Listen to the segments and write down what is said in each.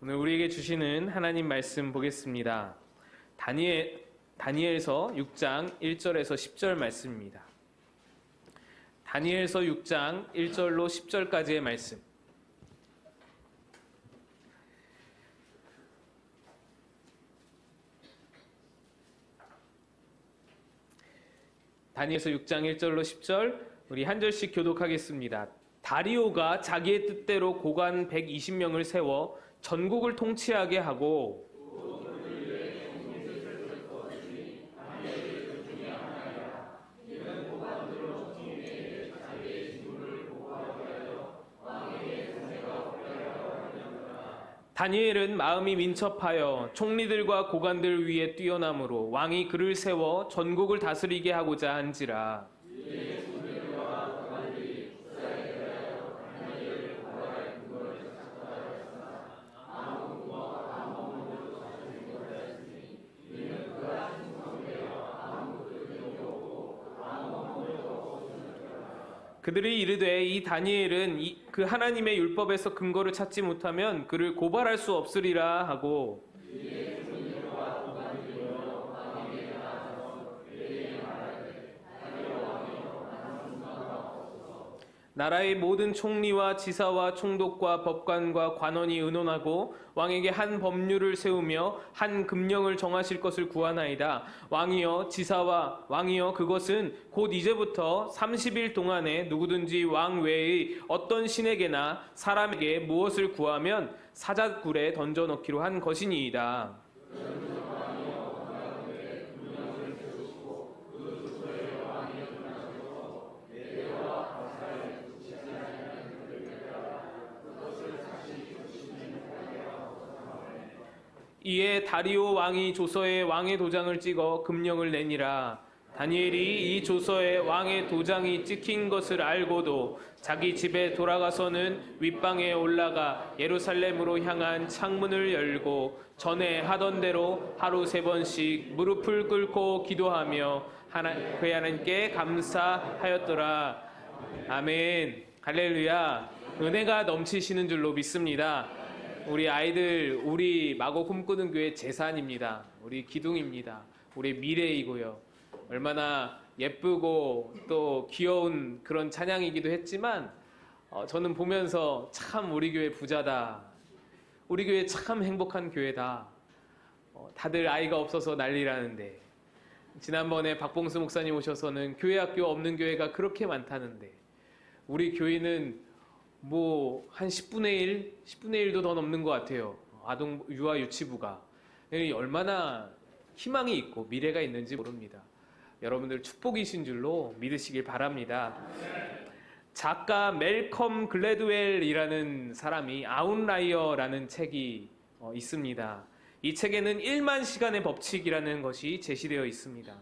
오늘 우리에게 주시는 하나님 말씀 보겠습니다. 다니엘서 6장 1절에서 10절 말씀입니다. 다니엘서 6장 1절로 10절까지의 말씀. 다니엘서 6장 1절로 10절 우리 한 절씩 교독하겠습니다. 다리오가 자기의 뜻대로 고관 120명을 세워 전국을 통치하게 하고 다니엘은 마음이 민첩하여 총리들과 고관들 위에 뛰어남으로 왕이 그를 세워 전국을 다스리게 하고자 한지라. 그들이 이르되 이 다니엘은 그 하나님의 율법에서 근거를 찾지 못하면 그를 고발할 수 없으리라 하고 나라의 모든 총리와 지사와 총독과 법관과 관원이 의논하고 왕에게 한 법률을 세우며 한 금령을 정하실 것을 구하나이다. 왕이여 그것은 곧 이제부터 30일 동안에 누구든지 왕 외의 어떤 신에게나 사람에게 무엇을 구하면 사자굴에 던져넣기로 한 것이니이다. 이에 다리오 왕이 조서에 왕의 도장을 찍어 금령을 내니라. 다니엘이 이 조서에 왕의 도장이 찍힌 것을 알고도 자기 집에 돌아가서는 윗방에 올라가 예루살렘으로 향한 창문을 열고 전에 하던 대로 하루 3번씩 무릎을 꿇고 기도하며 그의 하나님께 감사하였더라. 아멘. 할렐루야. 은혜가 넘치시는 줄로 믿습니다. 우리 아이들, 우리 마고 꿈꾸는 교회 재산입니다. 우리 기둥입니다. 우리 미래이고요. 얼마나 예쁘고 또 귀여운 그런 찬양이기도 했지만 저는 보면서 참 우리 교회 부자다. 우리 교회 참 행복한 교회다. 다들 아이가 없어서 난리라는데 지난번에 박봉수 목사님 오셔서는 교회 학교 없는 교회가 그렇게 많다는데 우리 교회는 뭐 한 10분의 1도 더 넘는 것 같아요. 아동 유아 유치부가 얼마나 희망이 있고 미래가 있는지 모릅니다. 여러분들 축복이신 줄로 믿으시길 바랍니다. 작가 멜컴 글래드웰이라는 사람이 아웃라이어라는 책이 있습니다. 이 책에는 1만 시간의 법칙이라는 것이 제시되어 있습니다.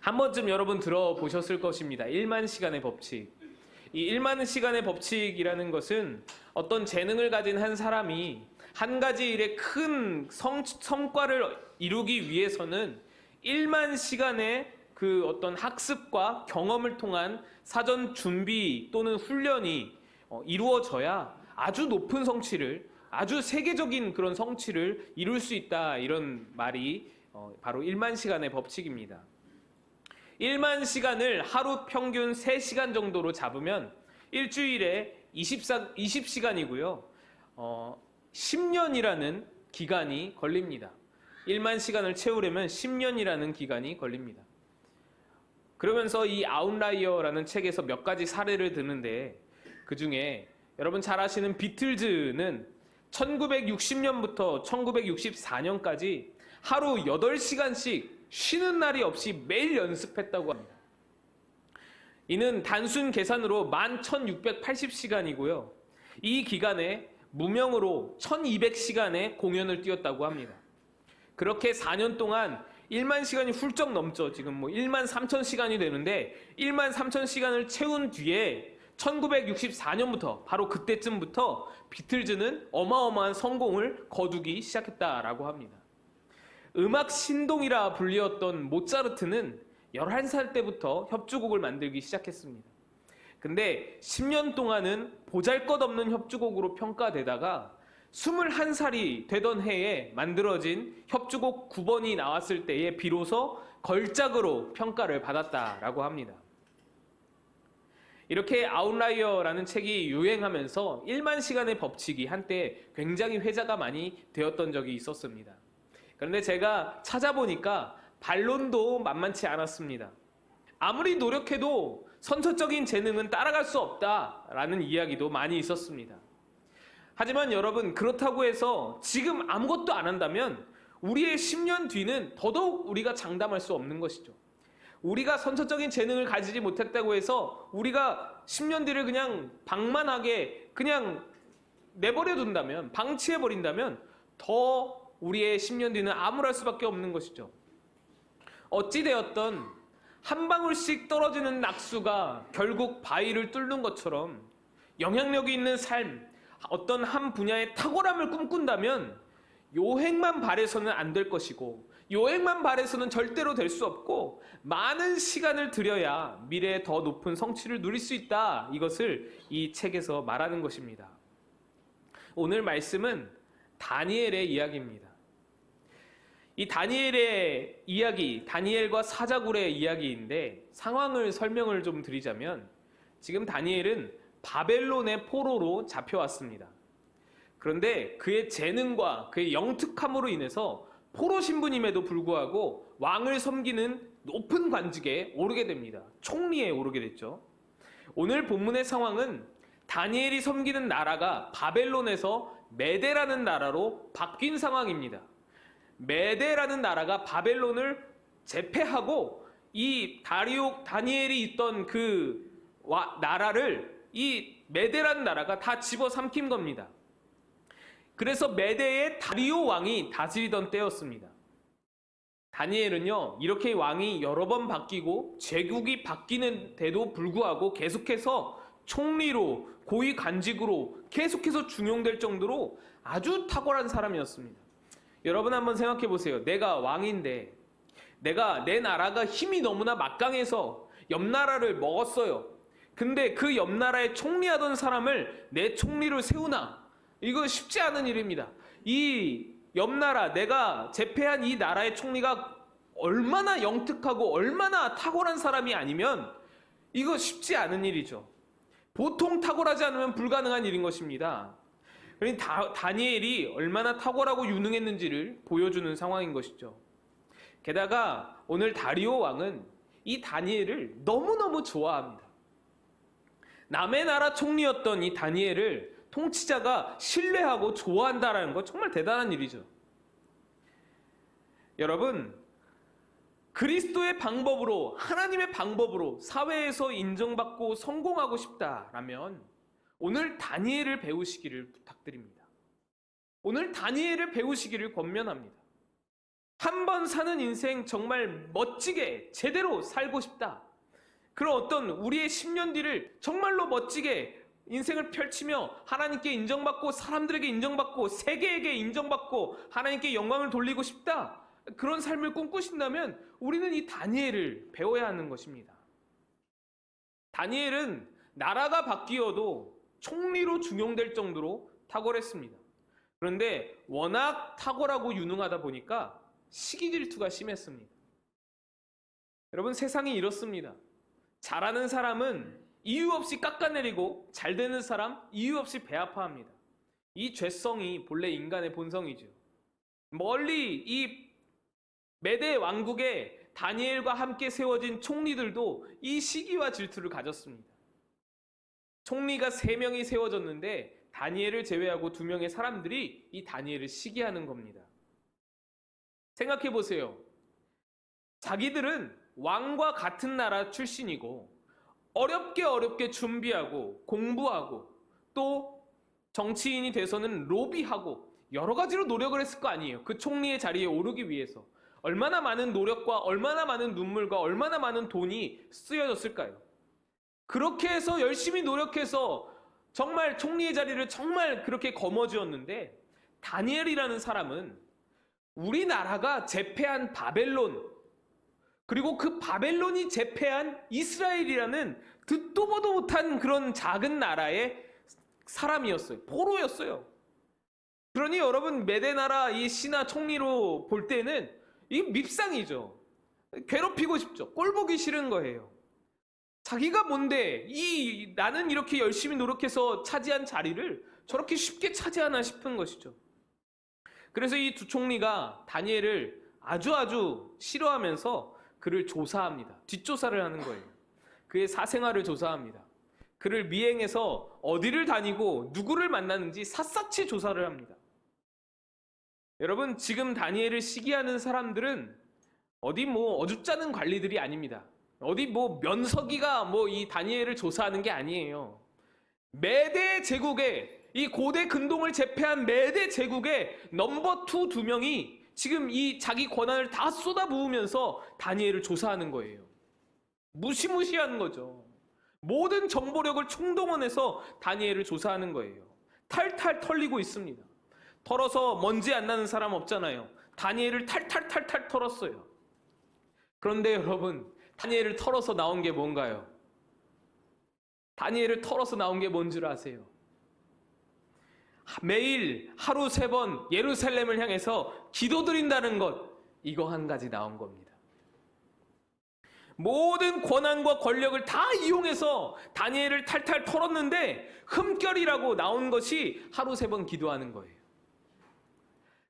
한 번쯤 여러분 들어보셨을 것입니다. 1만 시간의 법칙. 이 1만 시간의 법칙이라는 것은 어떤 재능을 가진 한 사람이 한 가지 일에 큰 성과를 이루기 위해서는 1만 시간의 그 어떤 학습과 경험을 통한 사전 준비 또는 훈련이 이루어져야 아주 높은 성취를, 아주 세계적인 그런 성취를 이룰 수 있다. 이런 말이 바로 1만 시간의 법칙입니다. 1만 시간을 하루 평균 3시간 정도로 잡으면 일주일에 20시간이고요. 10년이라는 기간이 걸립니다. 1만 시간을 채우려면 10년이라는 기간이 걸립니다. 그러면서 이 아웃라이어라는 책에서 몇 가지 사례를 드는데 그 중에 여러분 잘 아시는 비틀즈는 1960년부터 1964년까지 하루 8시간씩 쉬는 날이 없이 매일 연습했다고 합니다. 이는 단순 계산으로 11,680시간이고요. 이 기간에 무명으로 1,200시간의 공연을 뛰었다고 합니다. 그렇게 4년 동안 1만 시간이 훌쩍 넘죠. 지금 뭐 1만 3천 시간이 되는데 1만 3천 시간을 채운 뒤에 1964년부터 바로 그때쯤부터 비틀즈는 어마어마한 성공을 거두기 시작했다라고 합니다. 음악 신동이라 불리웠던 모차르트는 11살 때부터 협주곡을 만들기 시작했습니다. 근데 10년 동안은 보잘것없는 협주곡으로 평가되다가 21살이 되던 해에 만들어진 협주곡 9번이 나왔을 때에 비로소 걸작으로 평가를 받았다라고 합니다. 이렇게 아웃라이어라는 책이 유행하면서 1만 시간의 법칙이 한때 굉장히 회자가 많이 되었던 적이 있었습니다. 그런데 제가 찾아보니까 반론도 만만치 않았습니다. 아무리 노력해도 선천적인 재능은 따라갈 수 없다라는 이야기도 많이 있었습니다. 하지만 여러분, 그렇다고 해서 지금 아무것도 안 한다면 우리의 10년 뒤는 더더욱 우리가 장담할 수 없는 것이죠. 우리가 선천적인 재능을 가지지 못했다고 해서 우리가 10년 뒤를 그냥 방만하게 그냥 내버려 둔다면, 방치해 버린다면 더 우리의 10년 뒤는 암울할 수밖에 없는 것이죠. 어찌되었던 한 방울씩 떨어지는 낙수가 결국 바위를 뚫는 것처럼 영향력이 있는 삶, 어떤 한 분야의 탁월함을 꿈꾼다면 요행만 바래서는 안 될 것이고, 요행만 바래서는 절대로 될 수 없고, 많은 시간을 들여야 미래에 더 높은 성취를 누릴 수 있다. 이것을 이 책에서 말하는 것입니다. 오늘 말씀은 다니엘의 이야기입니다. 이 다니엘의 이야기, 다니엘과 사자굴의 이야기인데 상황을 설명을 좀 드리자면, 지금 다니엘은 바벨론의 포로로 잡혀왔습니다. 그런데 그의 재능과 그의 영특함으로 인해서 포로 신분임에도 불구하고 왕을 섬기는 높은 관직에 오르게 됩니다. 총리에 오르게 됐죠. 오늘 본문의 상황은 다니엘이 섬기는 나라가 바벨론에서 메대라는 나라로 바뀐 상황입니다. 메대라는 나라가 바벨론을 제패하고 이 다니엘이 있던 그 나라를 이 메대라는 나라가 다 집어삼킨 겁니다. 그래서 메대의 다리오 왕이 다스리던 때였습니다. 다니엘은요, 이렇게 왕이 여러 번 바뀌고 제국이 바뀌는데도 불구하고 계속해서 총리로, 고위 관직으로 계속해서 중용될 정도로 아주 탁월한 사람이었습니다. 여러분 한번 생각해 보세요. 내가 왕인데 내 나라가 힘이 너무나 막강해서 옆 나라를 먹었어요. 근데 그 옆 나라에 총리하던 사람을 내 총리로 세우나? 이거 쉽지 않은 일입니다. 이 옆 나라, 내가 제패한 이 나라의 총리가 얼마나 영특하고 얼마나 탁월한 사람이 아니면 이거 쉽지 않은 일이죠. 보통 탁월하지 않으면 불가능한 일인 것입니다. 그러니 다니엘이 얼마나 탁월하고 유능했는지를 보여주는 상황인 것이죠. 게다가 오늘 다리오 왕은 이 다니엘을 너무너무 좋아합니다. 남의 나라 총리였던 이 다니엘을 통치자가 신뢰하고 좋아한다는 것, 정말 대단한 일이죠. 여러분, 그리스도의 방법으로, 하나님의 방법으로 사회에서 인정받고 성공하고 싶다라면 오늘 다니엘을 배우시기를 부탁드립니다. 오늘 다니엘을 배우시기를 권면합니다. 한 번 사는 인생 정말 멋지게 제대로 살고 싶다. 그런 어떤 우리의 10년 뒤를 정말로 멋지게 인생을 펼치며 하나님께 인정받고 사람들에게 인정받고 세계에게 인정받고 하나님께 영광을 돌리고 싶다. 그런 삶을 꿈꾸신다면 우리는 이 다니엘을 배워야 하는 것입니다. 다니엘은 나라가 바뀌어도 총리로 중용될 정도로 탁월했습니다. 그런데 워낙 탁월하고 유능하다 보니까 시기 질투가 심했습니다. 여러분, 세상이 이렇습니다. 잘하는 사람은 이유 없이 깎아내리고 잘 되는 사람 이유 없이 배아파합니다. 이 죄성이 본래 인간의 본성이죠. 멀리 이 메대 왕국에 다니엘과 함께 세워진 총리들도 이 시기와 질투를 가졌습니다. 총리가 3명이 세워졌는데 다니엘을 제외하고 2명의 사람들이 이 다니엘을 시기하는 겁니다. 생각해 보세요. 자기들은 왕과 같은 나라 출신이고 어렵게 준비하고 공부하고 또 정치인이 돼서는 로비하고 여러 가지로 노력을 했을 거 아니에요. 그 총리의 자리에 오르기 위해서 얼마나 많은 노력과 얼마나 많은 눈물과 얼마나 많은 돈이 쓰여졌을까요? 그렇게 해서 열심히 노력해서 정말 총리의 자리를 정말 그렇게 거머쥐었는데, 다니엘이라는 사람은 우리나라가 제패한 바벨론, 그리고 그 바벨론이 제패한 이스라엘이라는 듣도 보도 못한 그런 작은 나라의 사람이었어요. 포로였어요. 그러니 여러분, 메대 나라 이 신하 총리로 볼 때는 이 밉상이죠. 괴롭히고 싶죠. 꼴 보기 싫은 거예요. 자기가 뭔데 나는 이렇게 열심히 노력해서 차지한 자리를 저렇게 쉽게 차지하나 싶은 것이죠. 그래서 이 두 총리가 다니엘을 아주 싫어하면서 그를 조사합니다. 뒷조사를 하는 거예요. 그의 사생활을 조사합니다. 그를 미행해서 어디를 다니고 누구를 만나는지 샅샅이 조사를 합니다. 여러분, 지금 다니엘을 시기하는 사람들은 어디 어줍잖은 관리들이 아닙니다. 어디 면서기가 이 다니엘을 조사하는 게 아니에요. 메대 제국의, 이 고대 근동을 제패한 메대 제국의 넘버 2 두 명이 지금 이 자기 권한을 다 쏟아부으면서 다니엘을 조사하는 거예요. 무시무시한 거죠. 모든 정보력을 총동원해서 다니엘을 조사하는 거예요. 탈탈 털리고 있습니다. 털어서 먼지 안 나는 사람 없잖아요. 다니엘을 탈탈 털었어요. 그런데 여러분, 다니엘을 털어서 나온 게 뭔가요? 다니엘을 털어서 나온 게 뭔 줄 아세요? 매일 하루 3번 예루살렘을 향해서 기도드린다는 것, 이거 한 가지 나온 겁니다. 모든 권한과 권력을 다 이용해서 다니엘을 탈탈 털었는데 흠결이라고 나온 것이 하루 3번 기도하는 거예요.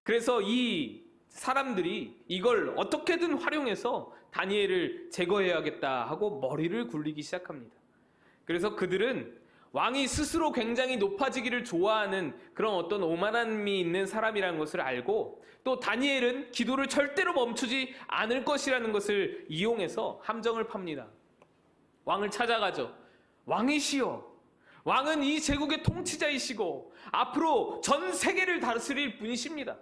그래서 이 사람들이 이걸 어떻게든 활용해서 다니엘을 제거해야겠다 하고 머리를 굴리기 시작합니다. 그래서 그들은 왕이 스스로 굉장히 높아지기를 좋아하는 그런 어떤 오만함이 있는 사람이라는 것을 알고, 또 다니엘은 기도를 절대로 멈추지 않을 것이라는 것을 이용해서 함정을 팝니다. 왕을 찾아가죠. 왕이시여, 왕은 이 제국의 통치자이시고 앞으로 전 세계를 다스릴 분이십니다.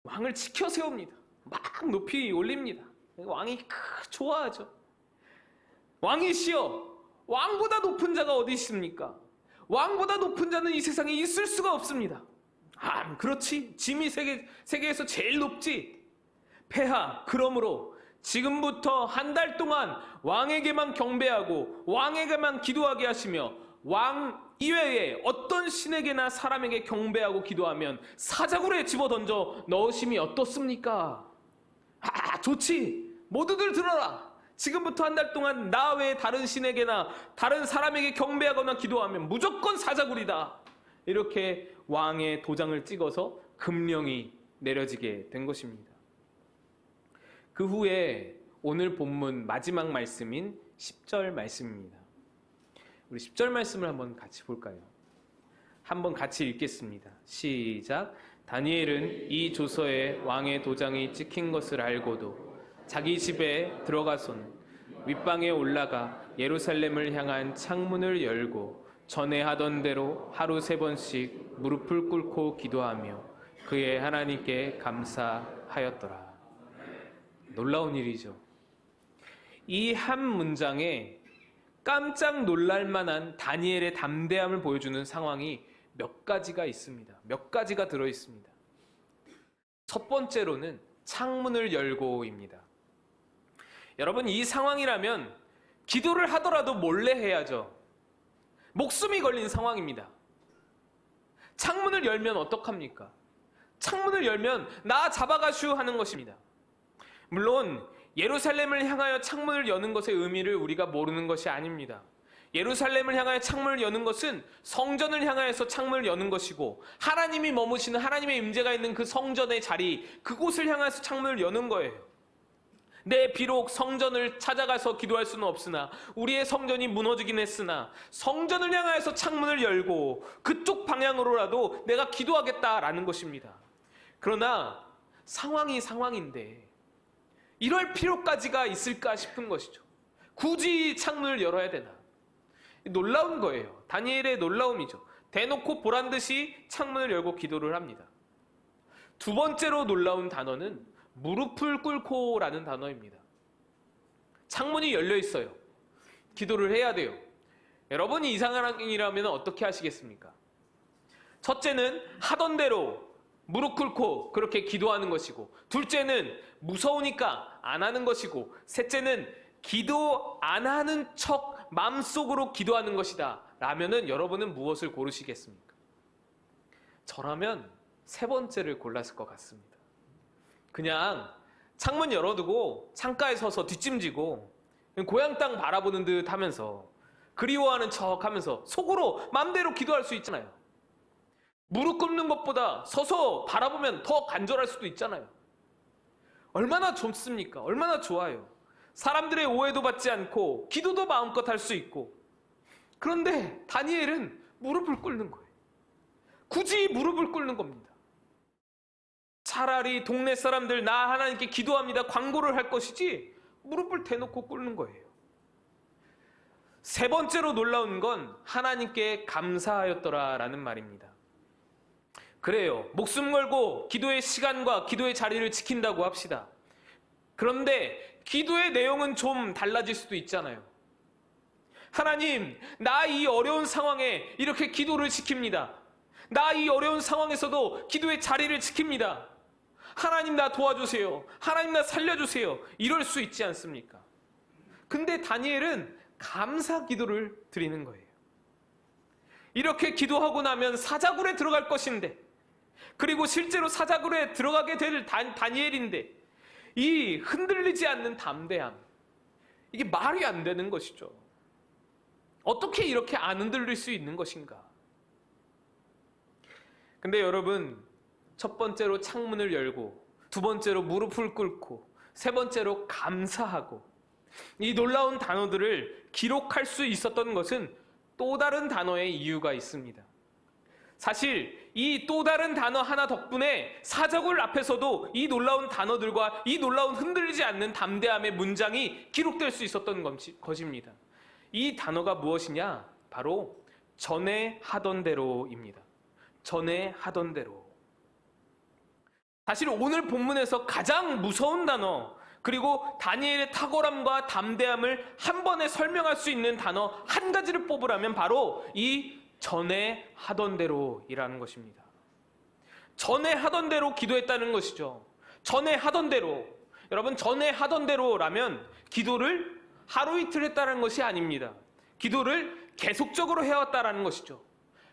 왕을 지켜 세웁니다. 막 높이 올립니다. 왕이 좋아하죠. 왕이시여, 왕보다 높은 자가 어디 있습니까? 왕보다 높은 자는 이 세상에 있을 수가 없습니다. 그렇지. 짐이 세계에서 제일 높지. 폐하, 그러므로 지금부터 한 달 동안 왕에게만 경배하고 왕에게만 기도하게 하시며 왕 이외에 어떤 신에게나 사람에게 경배하고 기도하면 사자굴에 집어던져 넣으심이 어떻습니까? 좋지. 모두들 들어라. 지금부터 한 달 동안 나 외에 다른 신에게나 다른 사람에게 경배하거나 기도하면 무조건 사자굴이다. 이렇게 왕의 도장을 찍어서 금령이 내려지게 된 것입니다. 그 후에 오늘 본문 마지막 말씀인 10절 말씀입니다. 우리 10절 말씀을 한번 같이 볼까요? 한번 같이 읽겠습니다. 시작. 다니엘은 이 조서에 왕의 도장이 찍힌 것을 알고도 자기 집에 들어가서는 윗방에 올라가 예루살렘을 향한 창문을 열고 전에 하던 대로 하루 3번씩 무릎을 꿇고 기도하며 그의 하나님께 감사하였더라. 놀라운 일이죠. 이 한 문장에 깜짝 놀랄 만한 다니엘의 담대함을 보여주는 상황이 몇 가지가 있습니다. 몇 가지가 들어 있습니다. 첫 번째로는 창문을 열고입니다. 여러분, 이 상황이라면 기도를 하더라도 몰래 해야죠. 목숨이 걸린 상황입니다. 창문을 열면 어떡합니까? 창문을 열면 나 잡아가슈 하는 것입니다. 물론 예루살렘을 향하여 창문을 여는 것의 의미를 우리가 모르는 것이 아닙니다. 예루살렘을 향하여 창문을 여는 것은 성전을 향하여서 창문을 여는 것이고, 하나님이 머무시는 하나님의 임재가 있는 그 성전의 자리, 그곳을 향해서 창문을 여는 거예요. 비록 성전을 찾아가서 기도할 수는 없으나, 우리의 성전이 무너지긴 했으나 성전을 향하여서 창문을 열고 그쪽 방향으로라도 내가 기도하겠다라는 것입니다. 그러나 상황이 상황인데 이럴 필요까지가 있을까 싶은 것이죠. 굳이 창문을 열어야 되나? 놀라운 거예요. 다니엘의 놀라움이죠. 대놓고 보란 듯이 창문을 열고 기도를 합니다. 두 번째로 놀라운 단어는 무릎을 꿇고라는 단어입니다. 창문이 열려 있어요. 기도를 해야 돼요. 여러분이 이 상황이라면 어떻게 하시겠습니까? 첫째는 하던 대로 무릎 꿇고 그렇게 기도하는 것이고, 둘째는 무서우니까 안 하는 것이고, 셋째는 기도 안 하는 척 마음속으로 기도하는 것이다 라면은 여러분은 무엇을 고르시겠습니까? 저라면 세 번째를 골랐을 것 같습니다. 그냥 창문 열어두고 창가에 서서 뒷짐지고 고향 땅 바라보는 듯 하면서 그리워하는 척 하면서 속으로 마음대로 기도할 수 있잖아요. 무릎 꿇는 것보다 서서 바라보면 더 간절할 수도 있잖아요. 얼마나 좋습니까? 얼마나 좋아요. 사람들의 오해도 받지 않고 기도도 마음껏 할 수 있고. 그런데 다니엘은 무릎을 꿇는 거예요. 굳이 무릎을 꿇는 겁니다. 차라리 동네 사람들 나 하나님께 기도합니다 광고를 할 것이지 무릎을 대놓고 꿇는 거예요. 세 번째로 놀라운 건 하나님께 감사하였더라라는 말입니다. 그래요. 목숨 걸고 기도의 시간과 기도의 자리를 지킨다고 합시다. 그런데 기도의 내용은 좀 달라질 수도 있잖아요. 하나님, 나 이 어려운 상황에 이렇게 기도를 지킵니다. 나 이 어려운 상황에서도 기도의 자리를 지킵니다. 하나님 나 도와주세요. 하나님 나 살려주세요. 이럴 수 있지 않습니까? 근데 다니엘은 감사 기도를 드리는 거예요. 이렇게 기도하고 나면 사자굴에 들어갈 것인데, 그리고 실제로 사자굴에 들어가게 될 다니엘인데, 이 흔들리지 않는 담대함, 이게 말이 안 되는 것이죠. 어떻게 이렇게 안 흔들릴 수 있는 것인가? 근데 여러분, 첫 번째로 창문을 열고, 두 번째로 무릎을 꿇고, 세 번째로 감사하고, 이 놀라운 단어들을 기록할 수 있었던 것은 또 다른 단어의 이유가 있습니다. 사실 이 또 다른 단어 하나 덕분에 사자굴 앞에서도 이 놀라운 단어들과 이 놀라운 흔들리지 않는 담대함의 문장이 기록될 수 있었던 것입니다. 이 단어가 무엇이냐? 바로 전에 하던 대로입니다. 전에 하던 대로. 사실 오늘 본문에서 가장 무서운 단어, 그리고 다니엘의 탁월함과 담대함을 한 번에 설명할 수 있는 단어 한 가지를 뽑으라면 바로 이 전에 하던 대로이라는 것입니다. 전에 하던 대로 기도했다는 것이죠. 전에 하던 대로. 여러분, 전에 하던 대로라면 기도를 하루 이틀 했다는 것이 아닙니다. 기도를 계속적으로 해왔다는 것이죠.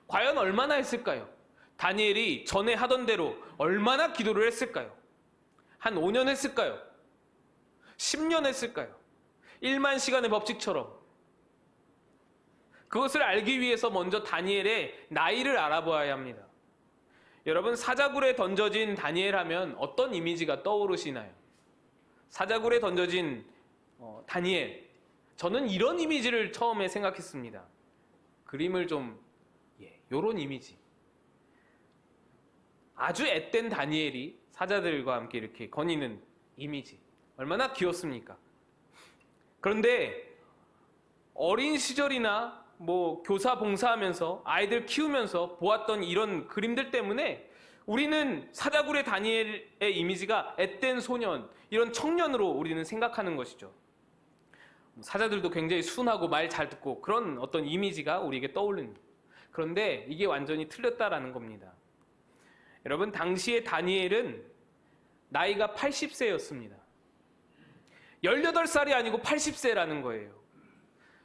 과연 얼마나 했을까요? 다니엘이 전에 하던 대로 얼마나 기도를 했을까요? 한 5년 했을까요? 10년 했을까요? 1만 시간의 법칙처럼. 그것을 알기 위해서 먼저 다니엘의 나이를 알아보아야 합니다. 여러분, 사자굴에 던져진 다니엘 하면 어떤 이미지가 떠오르시나요? 사자굴에 던져진 다니엘. 저는 이런 이미지를 처음에 생각했습니다. 그림을 좀, 요런 이미지. 아주 앳된 다니엘이 사자들과 함께 이렇게 거니는 이미지. 얼마나 귀엽습니까? 그런데 어린 시절이나 교사 봉사하면서 아이들 키우면서 보았던 이런 그림들 때문에 우리는 사자굴의 다니엘의 이미지가 앳된 소년, 이런 청년으로 우리는 생각하는 것이죠. 사자들도 굉장히 순하고 말 잘 듣고 그런 어떤 이미지가 우리에게 떠오릅니다. 그런데 이게 완전히 틀렸다라는 겁니다. 여러분, 당시의 다니엘은 나이가 80세였습니다. 18살이 아니고 80세라는 거예요.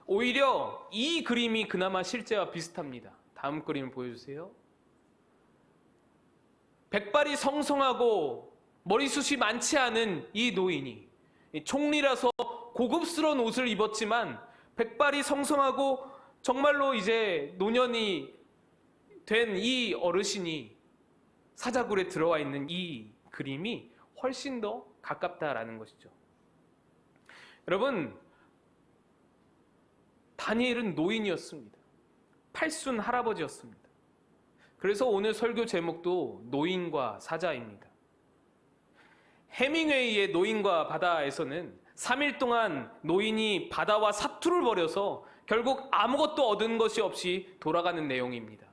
오히려 이 그림이 그나마 실제와 비슷합니다. 다음 그림을 보여주세요. 백발이 성성하고 머리숱이 많지 않은 이 노인이 총리라서 고급스러운 옷을 입었지만 백발이 성성하고 정말로 이제 노년이 된 이 어르신이 사자굴에 들어와 있는 이 그림이 훨씬 더 가깝다라는 것이죠. 여러분, 다니엘은 노인이었습니다. 팔순 할아버지였습니다. 그래서 오늘 설교 제목도 노인과 사자입니다. 해밍웨이의 노인과 바다에서는 3일 동안 노인이 바다와 사투를 벌여서 결국 아무것도 얻은 것이 없이 돌아가는 내용입니다.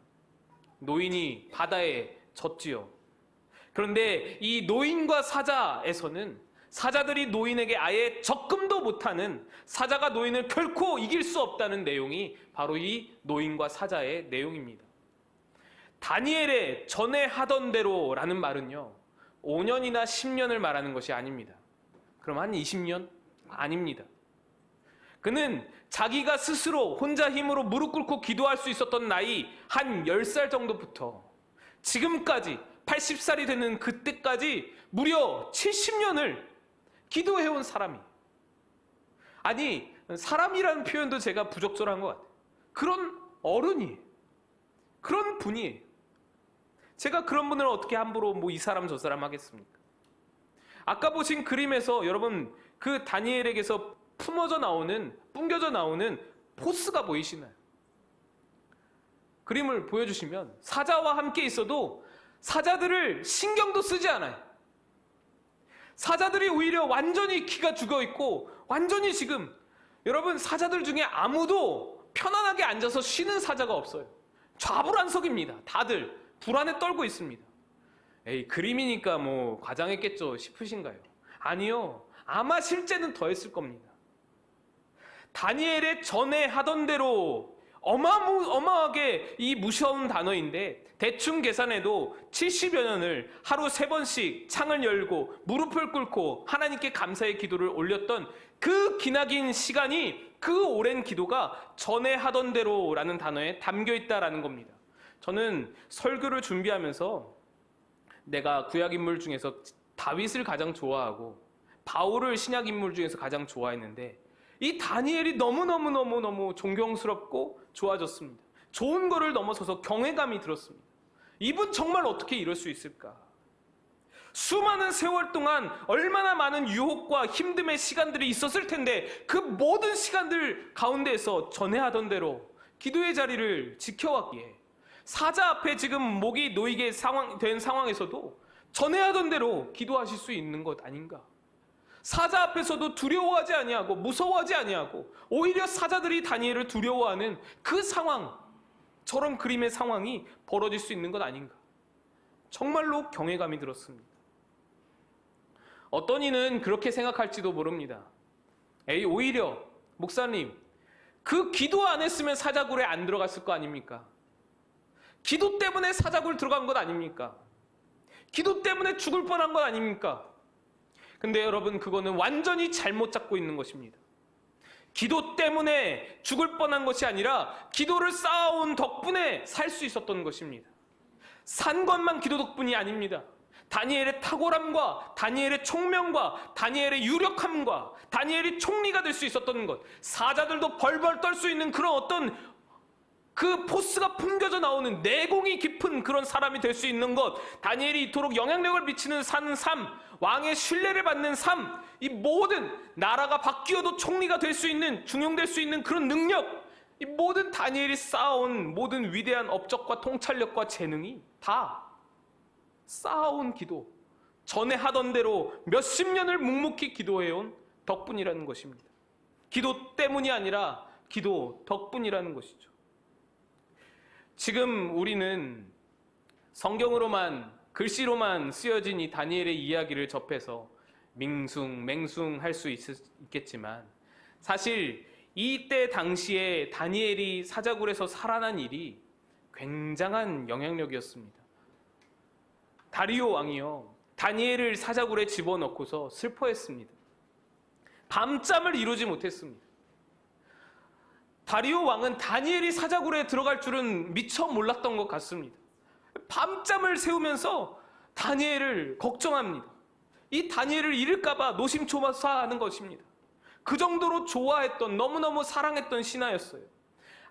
노인이 바다에 졌지요. 그런데 이 노인과 사자에서는 사자들이 노인에게 아예 적금도 못하는, 사자가 노인을 결코 이길 수 없다는 내용이 바로 이 노인과 사자의 내용입니다. 다니엘의 전에 하던 대로라는 말은요, 5년이나 10년을 말하는 것이 아닙니다. 그럼 한 20년? 아닙니다. 그는 자기가 스스로 혼자 힘으로 무릎 꿇고 기도할 수 있었던 나이 한 10살 정도부터 지금까지 80살이 되는 그때까지 무려 70년을 기도해온 사람이. 아니, 사람이라는 표현도 제가 부적절한 것 같아요. 그런 어른이, 그런 분이. 제가 그런 분을 어떻게 함부로 뭐 이 사람 저 사람 하겠습니까? 아까 보신 그림에서 여러분 그 다니엘에게서 품어져 나오는, 뿜겨져 나오는 포스가 보이시나요? 그림을 보여주시면 사자와 함께 있어도 사자들을 신경도 쓰지 않아요. 사자들이 오히려 완전히 기가 죽어있고 완전히 지금 여러분 사자들 중에 아무도 편안하게 앉아서 쉬는 사자가 없어요. 좌불안석입니다. 다들 불안에 떨고 있습니다. 에이, 그림이니까 뭐 과장했겠죠 싶으신가요? 아니요. 아마 실제는 더 했을 겁니다. 다니엘의 전에 하던 대로 어마어마하게 이 무서운 단어인데 대충 계산해도 70여 년을 하루 3번씩 창을 열고 무릎을 꿇고 하나님께 감사의 기도를 올렸던 그 기나긴 시간이, 그 오랜 기도가 전에 하던 대로라는 단어에 담겨 있다라는 겁니다. 저는 설교를 준비하면서 내가 구약 인물 중에서 다윗을 가장 좋아하고 바울을 신약 인물 중에서 가장 좋아했는데 이 다니엘이 너무 존경스럽고 좋아졌습니다. 좋은 거를 넘어서서 경외감이 들었습니다. 이분 정말 어떻게 이럴 수 있을까? 수많은 세월 동안 얼마나 많은 유혹과 힘듦의 시간들이 있었을 텐데 그 모든 시간들 가운데에서 전에 하던 대로 기도의 자리를 지켜왔기에 사자 앞에 지금 목이 놓이게 된 상황에서도 전에 하던 대로 기도하실 수 있는 것 아닌가? 사자 앞에서도 두려워하지 아니하고 무서워하지 아니하고 오히려 사자들이 다니엘을 두려워하는 그 상황, 저런 그림의 상황이 벌어질 수 있는 것 아닌가? 정말로 경외감이 들었습니다. 어떤 이는 그렇게 생각할지도 모릅니다. 에이, 오히려 목사님, 그 기도 안 했으면 사자굴에 안 들어갔을 거 아닙니까? 기도 때문에 사자굴 들어간 것 아닙니까? 기도 때문에 죽을 뻔한 것 아닙니까? 근데 여러분, 그거는 완전히 잘못 잡고 있는 것입니다. 기도 때문에 죽을 뻔한 것이 아니라 기도를 쌓아온 덕분에 살 수 있었던 것입니다. 산 것만 기도 덕분이 아닙니다. 다니엘의 탁월함과 다니엘의 총명과 다니엘의 유력함과 다니엘이 총리가 될 수 있었던 것, 사자들도 벌벌 떨 수 있는 그런 어떤 그 포스가 풍겨져 나오는 내공이 깊은 그런 사람이 될 수 있는 것, 다니엘이 이토록 영향력을 미치는 사는 삶, 왕의 신뢰를 받는 삶, 이 모든 나라가 바뀌어도 총리가 될 수 있는, 중용될 수 있는 그런 능력, 이 모든 다니엘이 쌓아온 모든 위대한 업적과 통찰력과 재능이 다 쌓아온 기도, 전에 하던 대로 몇십 년을 묵묵히 기도해온 덕분이라는 것입니다. 기도 때문이 아니라 기도 덕분이라는 것이죠. 지금 우리는 성경으로만, 글씨로만 쓰여진 이 다니엘의 이야기를 접해서 맹숭할 수 있겠지만 사실 이때 당시에 다니엘이 사자굴에서 살아난 일이 굉장한 영향력이었습니다. 다리오 왕이요, 다니엘을 사자굴에 집어넣고서 슬퍼했습니다. 밤잠을 이루지 못했습니다. 다리오 왕은 다니엘이 사자굴에 들어갈 줄은 미처 몰랐던 것 같습니다. 밤잠을 새우면서 다니엘을 걱정합니다. 이 다니엘을 잃을까봐 노심초사하는 것입니다. 그 정도로 좋아했던, 너무너무 사랑했던 신하였어요.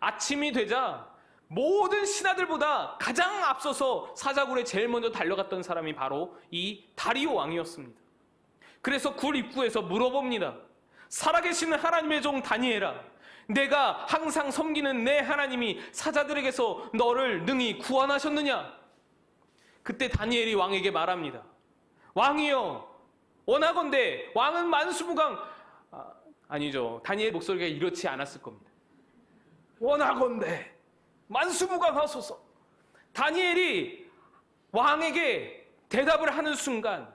아침이 되자 모든 신하들보다 가장 앞서서 사자굴에 제일 먼저 달려갔던 사람이 바로 이 다리오 왕이었습니다. 그래서 굴 입구에서 물어봅니다. 살아계시는 하나님의 종 다니엘아, 내가 항상 섬기는 내 하나님이 사자들에게서 너를 능히 구원하셨느냐? 그때 다니엘이 왕에게 말합니다. 왕이여, 원하건대, 왕은 만수무강, 아니죠, 다니엘 목소리가 이렇지 않았을 겁니다. 원하건대 만수무강하소서. 다니엘이 왕에게 대답을 하는 순간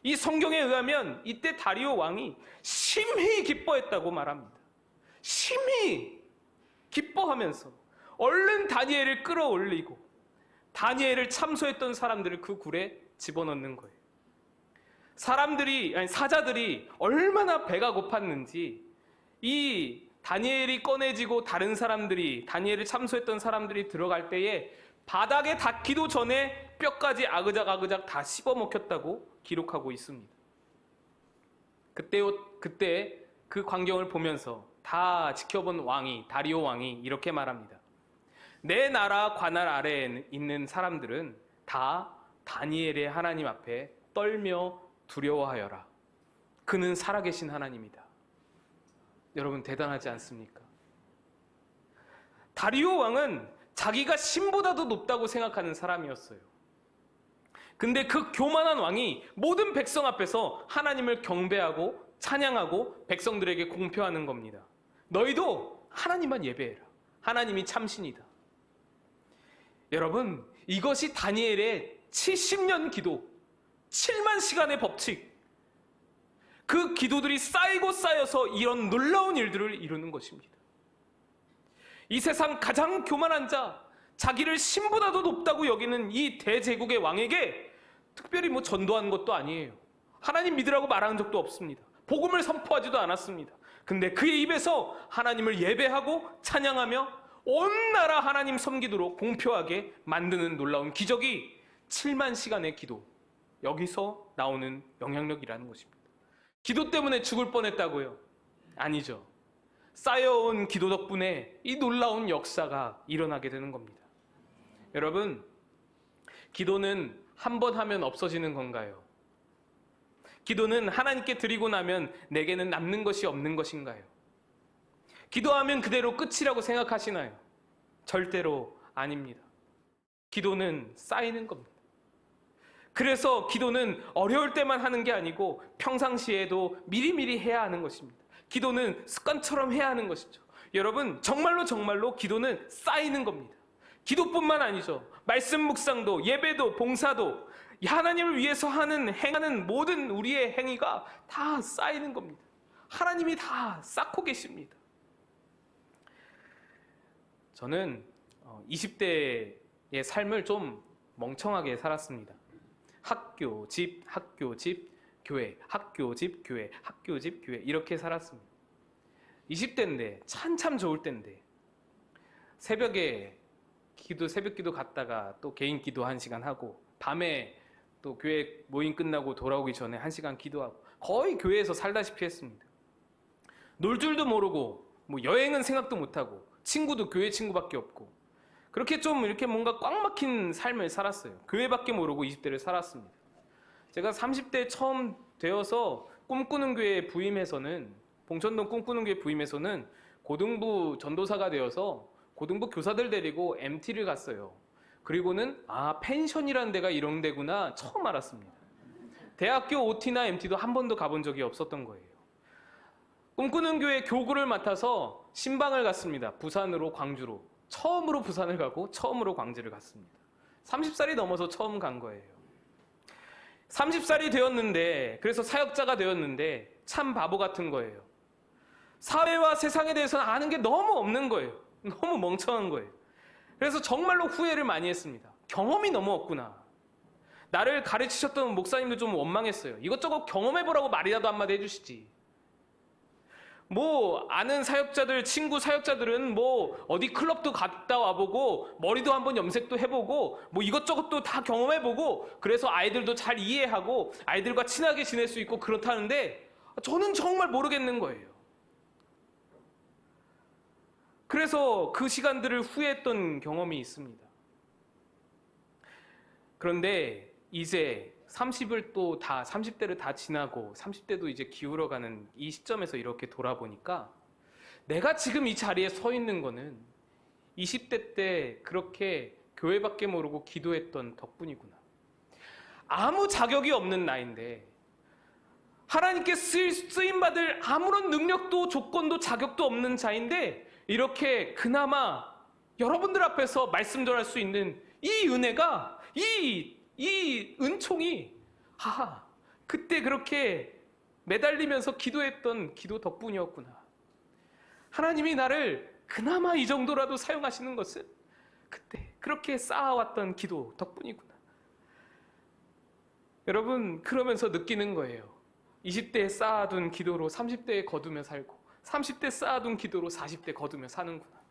이 성경에 의하면 이때 다리오 왕이 심히 기뻐했다고 말합니다. 심히 기뻐하면서 얼른 다니엘을 끌어올리고 다니엘을 참소했던 사람들을 그 굴에 집어넣는 거예요. 사자들이 얼마나 배가 고팠는지 이 다니엘이 꺼내지고 다른 사람들이, 다니엘을 참소했던 사람들이 들어갈 때에 바닥에 닿기도 전에 뼈까지 아그작아그작 다 씹어먹혔다고 기록하고 있습니다. 그때 그 광경을 보면서 다 지켜본 왕이, 다리오 왕이 이렇게 말합니다. 내 나라 관할 아래에 있는 사람들은 다 다니엘의 하나님 앞에 떨며 두려워하여라. 그는 살아계신 하나님이다. 여러분, 대단하지 않습니까? 다리오 왕은 자기가 신보다도 높다고 생각하는 사람이었어요. 근데 그 교만한 왕이 모든 백성 앞에서 하나님을 경배하고 찬양하고 백성들에게 공표하는 겁니다. 너희도 하나님만 예배해라. 하나님이 참신이다. 여러분, 이것이 다니엘의 70년 기도, 7만 시간의 법칙, 그 기도들이 쌓이고 쌓여서 이런 놀라운 일들을 이루는 것입니다. 이 세상 가장 교만한 자, 자기를 신보다도 높다고 여기는 이 대제국의 왕에게 특별히 전도한 것도 아니에요. 하나님 믿으라고 말한 적도 없습니다. 복음을 선포하지도 않았습니다. 근데 그의 입에서 하나님을 예배하고 찬양하며 온 나라 하나님 섬기도록 공표하게 만드는 놀라운 기적이 7만 시간의 기도, 여기서 나오는 영향력이라는 것입니다. 기도 때문에 죽을 뻔했다고요? 아니죠. 쌓여온 기도 덕분에 이 놀라운 역사가 일어나게 되는 겁니다. 여러분, 기도는 한 번 하면 없어지는 건가요? 기도는 하나님께 드리고 나면 내게는 남는 것이 없는 것인가요? 기도하면 그대로 끝이라고 생각하시나요? 절대로 아닙니다. 기도는 쌓이는 겁니다. 그래서 기도는 어려울 때만 하는 게 아니고 평상시에도 미리미리 해야 하는 것입니다. 기도는 습관처럼 해야 하는 것이죠. 여러분, 정말로 기도는 쌓이는 겁니다. 기도뿐만 아니죠. 말씀 묵상도, 예배도, 봉사도, 하나님을 위해서 행하는 모든 우리의 행위가 다 쌓이는 겁니다. 하나님이 다 쌓고 계십니다. 저는 20대의 삶을 좀 멍청하게 살았습니다. 학교, 집, 교회, 학교, 집, 교회, 학교, 집, 교회 이렇게 살았습니다. 20대인데 한참 좋을 때인데 새벽에 새벽 기도 갔다가 또 개인 기도 1시간 하고 밤에 또 교회 모임 끝나고 돌아오기 전에 1시간 기도하고 거의 교회에서 살다시피 했습니다. 놀 줄도 모르고 여행은 생각도 못하고 친구도 교회 친구밖에 없고 그렇게 좀 이렇게 뭔가 꽉 막힌 삶을 살았어요. 교회밖에 모르고 20대를 살았습니다. 제가 30대 처음 되어서 꿈꾸는 교회에 부임해서는, 봉천동 꿈꾸는 교회 부임해서는 고등부 전도사가 되어서 고등부 교사들 데리고 MT를 갔어요. 그리고는 펜션이라는 데가 이런 데구나 처음 알았습니다. 대학교 OT나 MT도 한 번도 가본 적이 없었던 거예요. 꿈꾸는 교회 교구를 맡아서 신방을 갔습니다. 부산으로, 광주로. 처음으로 부산을 가고 처음으로 광주를 갔습니다. 30살이 넘어서 처음 간 거예요. 30살이 되었는데, 그래서 사역자가 되었는데 참 바보 같은 거예요. 사회와 세상에 대해서는 아는 게 너무 없는 거예요. 너무 멍청한 거예요. 그래서 정말로 후회를 많이 했습니다. 경험이 너무 없구나. 나를 가르치셨던 목사님도 좀 원망했어요. 이것저것 경험해보라고 말이라도 한마디 해주시지. 아는 사역자들, 친구 사역자들은 어디 클럽도 갔다 와보고 머리도 한번 염색도 해보고 이것저것도 다 경험해보고 그래서 아이들도 잘 이해하고 아이들과 친하게 지낼 수 있고 그렇다는데 저는 정말 모르겠는 거예요. 그래서 그 시간들을 후회했던 경험이 있습니다. 그런데 이제 30대를 다 지나고 30대도 이제 기울어가는 이 시점에서 이렇게 돌아보니까 내가 지금 이 자리에 서 있는 거는 20대 때 그렇게 교회밖에 모르고 기도했던 덕분이구나. 아무 자격이 없는 나이인데 하나님께 쓰임받을 아무런 능력도 조건도 자격도 없는 자인데 이렇게 그나마 여러분들 앞에서 말씀 전할 수 있는 이 은혜가, 이 은총이 그때 그렇게 매달리면서 기도했던 기도 덕분이었구나. 하나님이 나를 그나마 이 정도라도 사용하시는 것은 그때 그렇게 쌓아왔던 기도 덕분이구나. 여러분, 그러면서 느끼는 거예요. 20대에 쌓아둔 기도로 30대에 거두며 살고 30대 쌓아둔 기도로 40대 거두며 사는구나.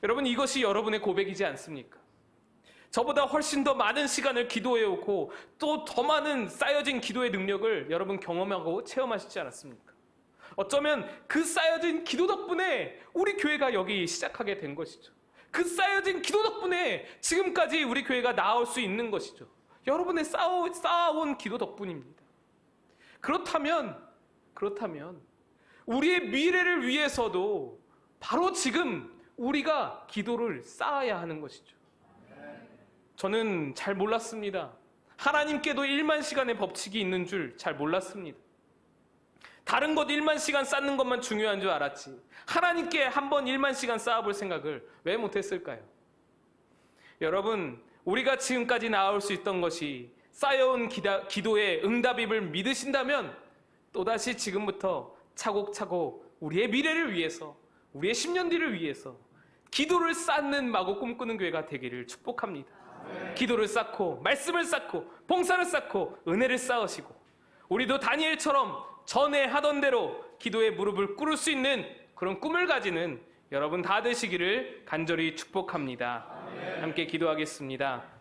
여러분, 이것이 여러분의 고백이지 않습니까? 저보다 훨씬 더 많은 시간을 기도해오고 또 더 많은 쌓여진 기도의 능력을 여러분 경험하고 체험하시지 않았습니까? 어쩌면 그 쌓여진 기도 덕분에 우리 교회가 여기 시작하게 된 것이죠. 그 쌓여진 기도 덕분에 지금까지 우리 교회가 나올 수 있는 것이죠. 여러분의 쌓아온 기도 덕분입니다. 그렇다면 우리의 미래를 위해서도 바로 지금 우리가 기도를 쌓아야 하는 것이죠. 저는 잘 몰랐습니다. 하나님께도 1만 시간의 법칙이 있는 줄 잘 몰랐습니다. 다른 것 1만 시간 쌓는 것만 중요한 줄 알았지, 하나님께 한번 1만 시간 쌓아볼 생각을 왜 못했을까요? 여러분, 우리가 지금까지 나올 수 있던 것이 쌓여온 기도의 응답임을 믿으신다면 또다시 지금부터 차곡차곡 우리의 미래를 위해서, 우리의 10년 뒤를 위해서 기도를 쌓는 마구 꿈꾸는 교회가 되기를 축복합니다. 기도를 쌓고 말씀을 쌓고 봉사를 쌓고 은혜를 쌓으시고 우리도 다니엘처럼 전에 하던 대로 기도의 무릎을 꿇을 수 있는 그런 꿈을 가지는 여러분 다 되시기를 간절히 축복합니다. 함께 기도하겠습니다.